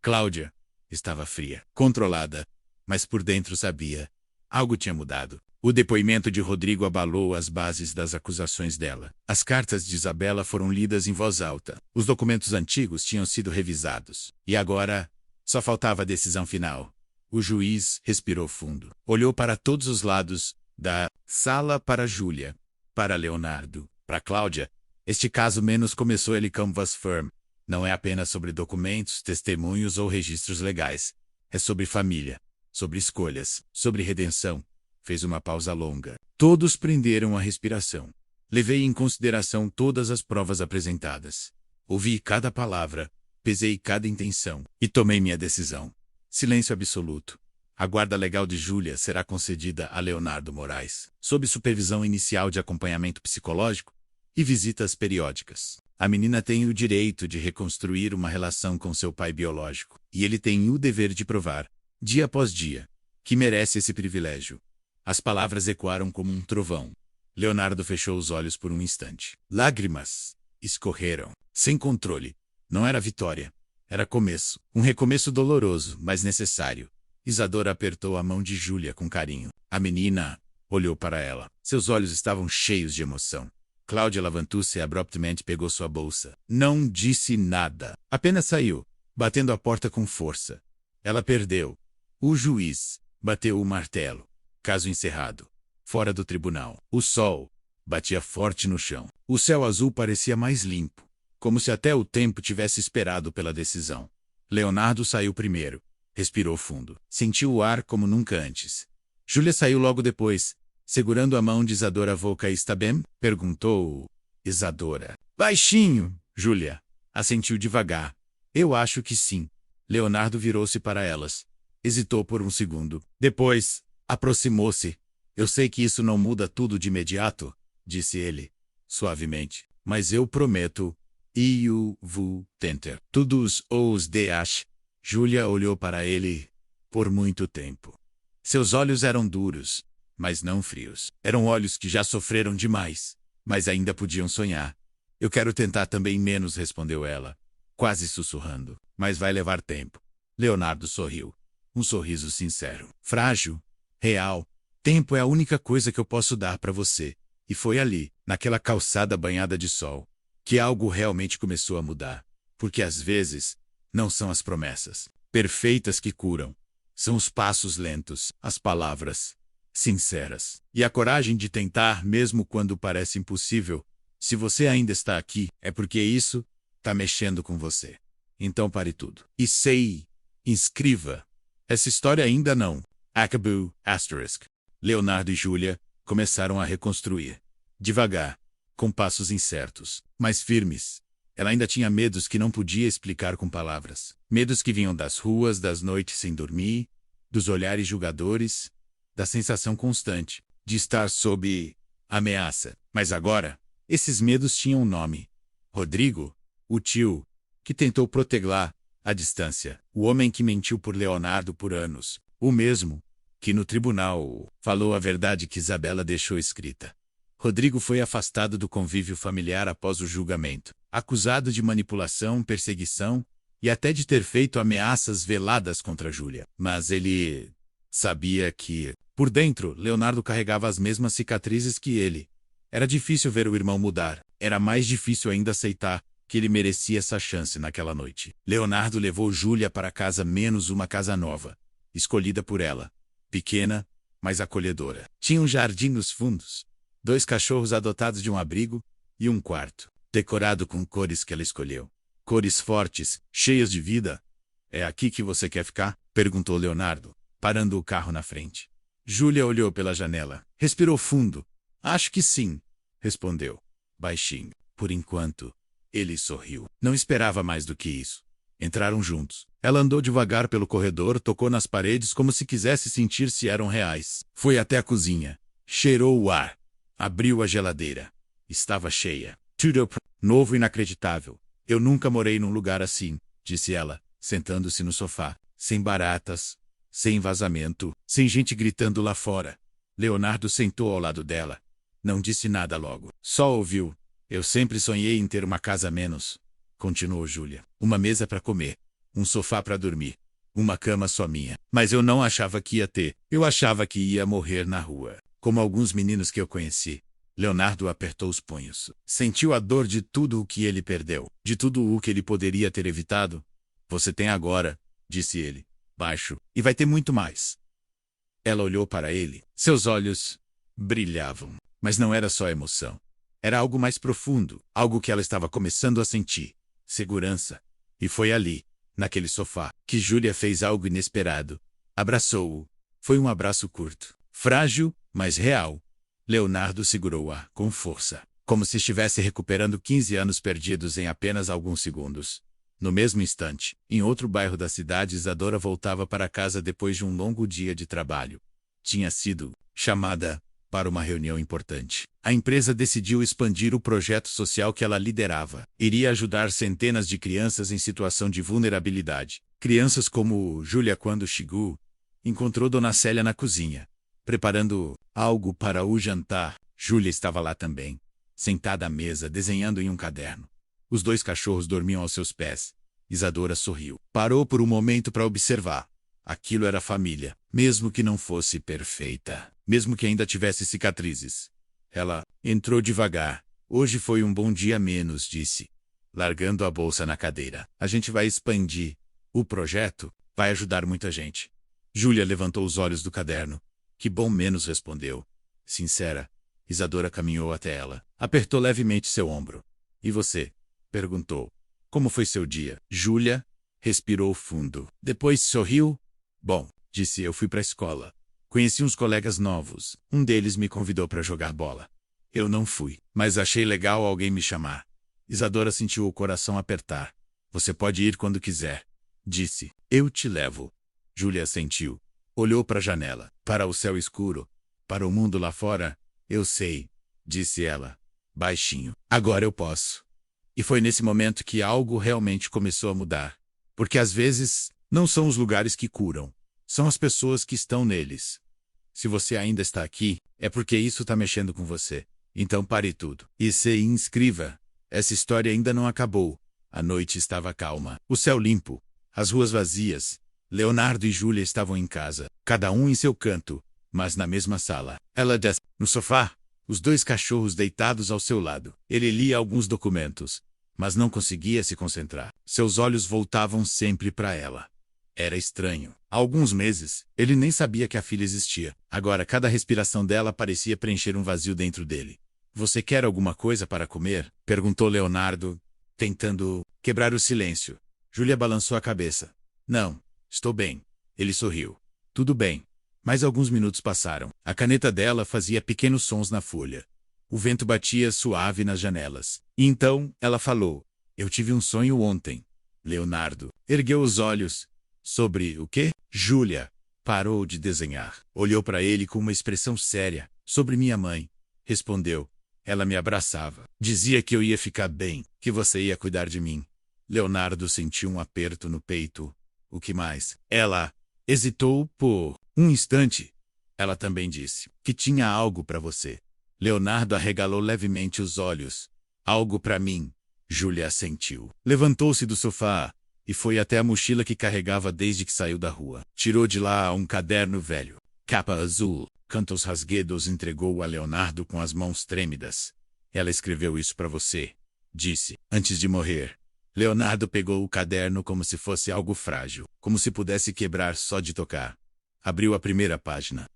Speaker 1: Cláudia estava fria, controlada, mas por dentro sabia. Algo tinha mudado. O depoimento de Rodrigo abalou as bases das acusações dela. As cartas de Isabela foram lidas em voz alta. Os documentos antigos tinham sido revisados. E agora, só faltava a decisão final. O juiz respirou fundo. Olhou para todos os lados da sala, para Júlia, para Leonardo, para Cláudia. Este caso menos começou ele canvas firm. Não é apenas sobre documentos, testemunhos ou registros legais. É sobre família, sobre escolhas, sobre redenção. Fez uma pausa longa. Todos prenderam a respiração. Levei em consideração todas as provas apresentadas. Ouvi cada palavra, pesei cada intenção e tomei minha decisão. Silêncio absoluto. A guarda legal de Júlia será concedida a Leonardo Moraes, sob supervisão inicial de acompanhamento psicológico e visitas periódicas. A menina tem o direito de reconstruir uma relação com seu pai biológico, e ele tem o dever de provar, dia após dia, que merece esse privilégio. As palavras ecoaram como um trovão. Leonardo fechou os olhos por um instante. Lágrimas escorreram, sem controle. Não era vitória. Era começo. Um recomeço doloroso, mas necessário. Isadora apertou a mão de Júlia com carinho. A menina olhou para ela. Seus olhos estavam cheios de emoção. Cláudia levantou-se e abruptamente pegou sua bolsa. Não disse nada. Apenas saiu, batendo a porta com força. Ela perdeu. O juiz bateu o martelo. Caso encerrado. Fora do tribunal. O sol batia forte no chão. O céu azul parecia mais limpo, como se até o tempo tivesse esperado pela decisão. Leonardo saiu primeiro. Respirou fundo. Sentiu o ar como nunca antes. Júlia saiu logo depois, segurando a mão de Isadora. Volca está bem? Perguntou Isadora. Baixinho, Júlia. Assentiu devagar. Eu acho que sim. Leonardo virou-se para elas. Hesitou por um segundo. Depois, aproximou-se. Eu sei que isso não muda tudo de imediato, disse ele, suavemente. Mas eu prometo. Eu vou tentar. Todos os dias. Júlia olhou para ele por muito tempo. Seus olhos eram duros, mas não frios. Eram olhos que já sofreram demais, mas ainda podiam sonhar. Eu quero tentar também menos, respondeu ela. quase sussurrando. Mas vai levar tempo. Leonardo sorriu. Um sorriso sincero. Frágil. Real. Tempo é a única coisa que eu posso dar para você. E foi ali, naquela calçada banhada de sol, que algo realmente começou a mudar. Porque às vezes, não são as promessas perfeitas que curam. São os passos lentos, as palavras sinceras e a coragem de tentar mesmo quando parece impossível. Se você ainda está aqui, é porque isso está mexendo com você. Então pare tudo. E inscreva. Essa história ainda não acabou. Leonardo e Júlia começaram a reconstruir. Devagar, com passos incertos, mas firmes. Ela ainda tinha medos que não podia explicar com palavras. Medos que vinham das ruas, das noites sem dormir, dos olhares julgadores, da sensação constante de estar sob ameaça. Mas agora, esses medos tinham um nome. Rodrigo, o tio, que tentou protegê-la à distância. O homem que mentiu por Leonardo por anos. O mesmo que no tribunal falou a verdade que Isabela deixou escrita. Rodrigo foi afastado do convívio familiar após o julgamento, acusado de manipulação, perseguição e até de ter feito ameaças veladas contra Júlia. Mas ele sabia que, por dentro, Leonardo carregava as mesmas cicatrizes que ele. Era difícil ver o irmão mudar. Era mais difícil ainda aceitar que ele merecia essa chance naquela noite. Leonardo levou Júlia para casa, menos uma casa nova, escolhida por ela. Pequena, mas acolhedora. Tinha um jardim nos fundos, 2 cachorros adotados de um abrigo e um quarto, decorado com cores que ela escolheu. Cores fortes, cheias de vida. É aqui que você quer ficar? Perguntou Leonardo, parando o carro na frente. Júlia olhou pela janela, respirou fundo. Acho que sim, respondeu, baixinho. Por enquanto, ele sorriu. Não esperava mais do que isso. Entraram juntos. Ela andou devagar pelo corredor, tocou nas paredes como se quisesse sentir se eram reais. Foi até a cozinha. Cheirou o ar. Abriu a geladeira. Estava cheia. Tudo novo e inacreditável. Eu nunca morei num lugar assim, disse ela, sentando-se no sofá. Sem baratas, sem vazamento, sem gente gritando lá fora. Leonardo sentou ao lado dela. Não disse nada logo. Só ouviu. Eu sempre sonhei em ter uma casa a menos, continuou Júlia. Uma mesa para comer, um sofá para dormir, uma cama só minha. Mas eu não achava que ia ter. Eu achava que ia morrer na rua, como alguns meninos que eu conheci. Leonardo apertou os punhos. Sentiu a dor de tudo o que ele perdeu, de tudo o que ele poderia ter evitado. Você tem agora, disse ele, baixo, e vai ter muito mais. Ela olhou para ele. Seus olhos brilhavam, mas não era só emoção. Era algo mais profundo, algo que ela estava começando a sentir. Segurança. E foi ali, naquele sofá, que Júlia fez algo inesperado. Abraçou-o. Foi um abraço curto, frágil, mas real. Leonardo segurou-a com força, como se estivesse recuperando 15 anos perdidos em apenas alguns segundos. No mesmo instante, em outro bairro da cidade, Isadora voltava para casa depois de um longo dia de trabalho. Tinha sido chamada para uma reunião importante. A empresa decidiu expandir o projeto social que ela liderava. Iria ajudar centenas de crianças em situação de vulnerabilidade. Crianças como Júlia. Quando chegou, encontrou Dona Célia na cozinha, preparando algo para o jantar. Júlia estava lá também, sentada à mesa, desenhando em um caderno. Os 2 cachorros dormiam aos seus pés. Isadora sorriu. Parou por um momento para observar. Aquilo era família, mesmo que não fosse perfeita, mesmo que ainda tivesse cicatrizes. Ela entrou devagar. Hoje foi um bom dia menos, disse, largando a bolsa na cadeira. A gente vai expandir. O projeto vai ajudar muita gente. Júlia levantou os olhos do caderno. Que bom menos, respondeu. Sincera. Isadora caminhou até ela. Apertou levemente seu ombro. E você? Perguntou. Como foi seu dia? Júlia respirou fundo. Depois sorriu. Bom, disse, eu fui para a escola. Conheci uns colegas novos. Um deles me convidou para jogar bola. Eu não fui, mas achei legal alguém me chamar. Isadora sentiu o coração apertar. Você pode ir quando quiser, disse. Eu te levo. Júlia assentiu. Olhou para a janela, para o céu escuro, para o mundo lá fora. Eu sei, disse ela, baixinho. Agora eu posso. E foi nesse momento que algo realmente começou a mudar. Porque às vezes, não são os lugares que curam. São as pessoas que estão neles. Se você ainda está aqui, é porque isso está mexendo com você. Então pare tudo. E se inscreva. Essa história ainda não acabou. A noite estava calma, o céu limpo, as ruas vazias. Leonardo e Júlia estavam em casa, cada um em seu canto, mas na mesma sala. Ela desce no sofá, os dois cachorros deitados ao seu lado. Ele lia alguns documentos, mas não conseguia se concentrar. Seus olhos voltavam sempre para ela. Era estranho. Há alguns meses, ele nem sabia que a filha existia. Agora, cada respiração dela parecia preencher um vazio dentro dele. Você quer alguma coisa para comer? Perguntou Leonardo, tentando quebrar o silêncio. Júlia balançou a cabeça. Não, estou bem. Ele sorriu. Tudo bem. Mais alguns minutos passaram. A caneta dela fazia pequenos sons na folha. O vento batia suave nas janelas. E então, ela falou. Eu tive um sonho ontem. Leonardo ergueu os olhos. Sobre o quê? Júlia parou de desenhar. Olhou para ele com uma expressão séria. Sobre minha mãe. Respondeu. Ela me abraçava. Dizia que eu ia ficar bem, que você ia cuidar de mim. Leonardo sentiu um aperto no peito. O que mais? Ela hesitou por um instante. Ela também disse que tinha algo para você. Leonardo arregalou levemente os olhos. Algo para mim. Júlia assentiu. Levantou-se do sofá e foi até a mochila que carregava desde que saiu da rua. Tirou de lá um caderno velho. Capa azul. Cantos rasguedos entregou a Leonardo com as mãos trêmidas. Ela escreveu isso para você, disse, antes de morrer. Leonardo pegou o caderno como se fosse algo frágil, como se pudesse quebrar só de tocar. Abriu a primeira página.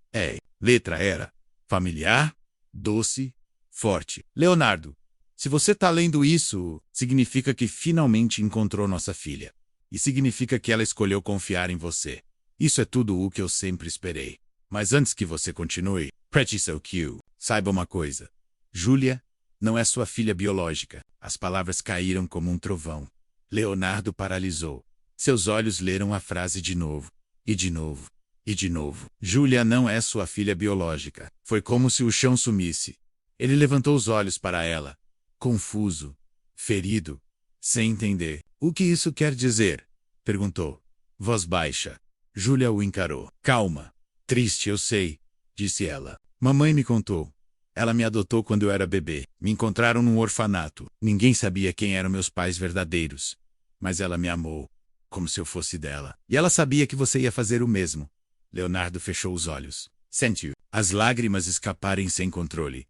Speaker 1: Letra era familiar, doce, forte. Leonardo, se você está lendo isso, significa que finalmente encontrou nossa filha. E significa que ela escolheu confiar em você. Isso é tudo o que eu sempre esperei. Mas antes que você continue, preste seu cue. Saiba uma coisa. Júlia não é sua filha biológica. As palavras caíram como um trovão. Leonardo paralisou. Seus olhos leram a frase de novo. E de novo. E de novo. Júlia não é sua filha biológica. Foi como se o chão sumisse. Ele levantou os olhos para ela. Confuso. Ferido. Sem entender. O que isso quer dizer? Perguntou. Voz baixa. Júlia o encarou. Calma. Triste, eu sei, disse ela. Mamãe me contou. Ela me adotou quando eu era bebê. Me encontraram num orfanato. Ninguém sabia quem eram meus pais verdadeiros. Mas ela me amou, como se eu fosse dela. E ela sabia que você ia fazer o mesmo. Leonardo fechou os olhos. Sentiu as lágrimas escaparem sem controle.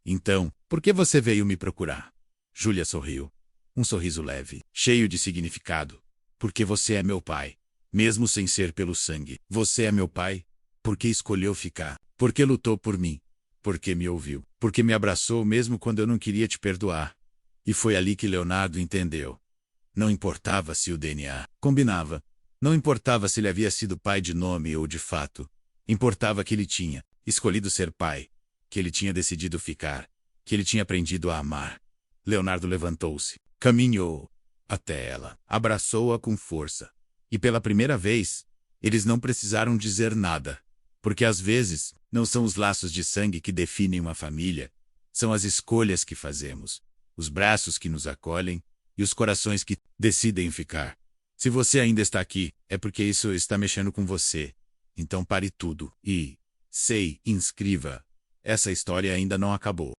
Speaker 1: Então, por que você veio me procurar? Júlia sorriu. Um sorriso leve, cheio de significado. Porque você é meu pai. Mesmo sem ser pelo sangue. Você é meu pai. Porque escolheu ficar. Porque lutou por mim. Porque me ouviu. Porque me abraçou mesmo quando eu não queria te perdoar. E foi ali que Leonardo entendeu. Não importava se o DNA combinava. Não importava se ele havia sido pai de nome ou de fato. Importava que ele tinha escolhido ser pai. Que ele tinha decidido ficar. Que ele tinha aprendido a amar. Leonardo levantou-se. Caminhou até ela. Abraçou-a com força. E pela primeira vez, eles não precisaram dizer nada. Porque às vezes, não são os laços de sangue que definem uma família. São as escolhas que fazemos. Os braços que nos acolhem. E os corações que decidem ficar. Se você ainda está aqui, é porque isso está mexendo com você. Então pare tudo e, inscreva. Essa história ainda não acabou.